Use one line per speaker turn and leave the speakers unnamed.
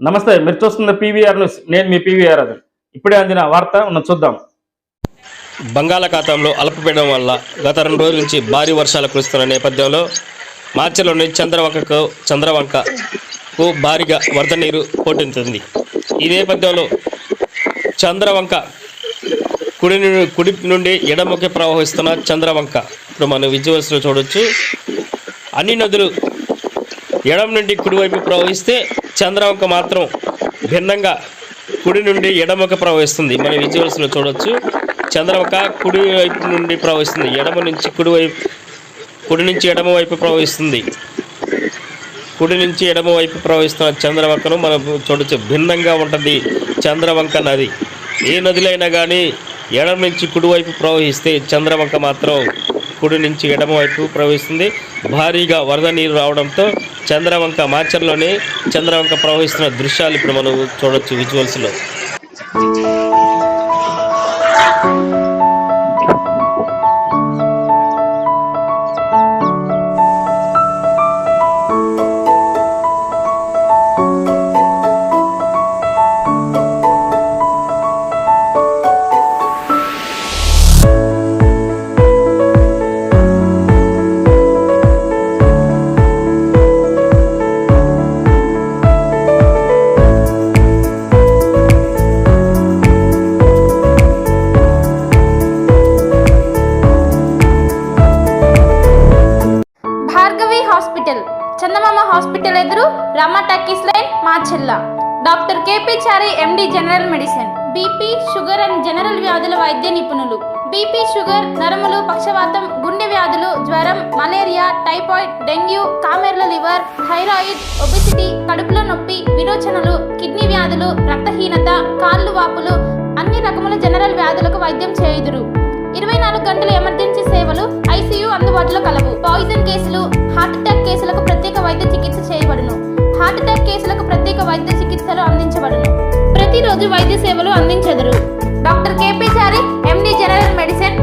నమస్తే, మీరు చూస్తున్న పీవీఆర్ న్యూస్. నేను మీ పీవీఆర్. అది ఇప్పుడే అందిన వార్త చూద్దాం.
బంగాళాఖాతంలో అల్పపీడనం వల్ల గత 2 రోజుల నుంచి భారీ వర్షాలు కురుస్తున్న నేపథ్యంలో మార్చిలోని చంద్రవంకకు భారీగా వరద నీరు పోటెత్తింది. ఈ నేపథ్యంలో చంద్రవంక కుడి నుండి ఎడమకి ప్రవహిస్తున్న చంద్రవంక ఇప్పుడు మనం విజువల్స్లో చూడవచ్చు. అన్ని నదులు ఎడమ నుండి కుడివైపు ప్రవహిస్తే చంద్రవంక మాత్రం భిన్నంగా కుడి నుండి ఎడమకు ప్రవహిస్తుంది. మన విజువల్స్లో చూడవచ్చు. చంద్రవంక కుడి వైపు నుండి ప్రవహిస్తుంది, కుడి నుంచి ఎడమ వైపు ప్రవహిస్తుంది. కుడి నుంచి ఎడమ వైపు ప్రవహిస్తున్న చంద్రవంకను మనం చూడవచ్చు. భిన్నంగా ఉంటుంది చంద్రవంక నది. ఏ నదులైనా కానీ ఎడమ నుంచి కుడివైపు ప్రవహిస్తే చంద్రవంక మాత్రం కుడి నుంచి ఎడమ వైపు ప్రవహిస్తుంది. భారీగా వరద నీరు రావడంతో చంద్రవంక మాచర్లోనే చంద్రవంక ప్రవహిస్తున్న దృశ్యాలు ఇప్పుడు మనం చూడవచ్చు విజువల్స్లో.
హాస్పిటల్, చందమామ హాస్పిటల్ ఎదురు, రమా టాకీస్ లైన్, మాచెల్ల. Doctor KP Chari, MD general medicine. BP, sugar and general వ్యాధుల వైద్య నిపుణులు. బీపీ, షుగర్, నరములు, పక్షవాతం, గుండె వ్యాధులు, జ్వరం, మలేరియా, టైఫాయిడ్, డెంగ్యూ, కామెర్ల లివర్, థైరాయిడ్, ఒబిసిటీ, కడుపులో నొప్పి, విరోచనలు, కిడ్నీ వ్యాధులు, రక్తహీనత, కాళ్ళు వాపులు, అన్ని రకముల జనరల్ వ్యాధులకు వైద్యం చేయుదురు. 24 గంటల ఎమర్జెన్సీ సేవలు, ఐసీయూ అందుబాటులో కలవు. పాయిజన్ కేసులు, హార్ట్ అటాక్ కేసులకు ప్రత్యేక వైద్య చికిత్స చేయబడును. హార్ట్ అటాక్ కేసులకు ప్రత్యేక వైద్య చికిత్సలు అందించబడును. ప్రతిరోజు వైద్య సేవలు అందించెదరు. Doctor KP Chari, MD general medicine,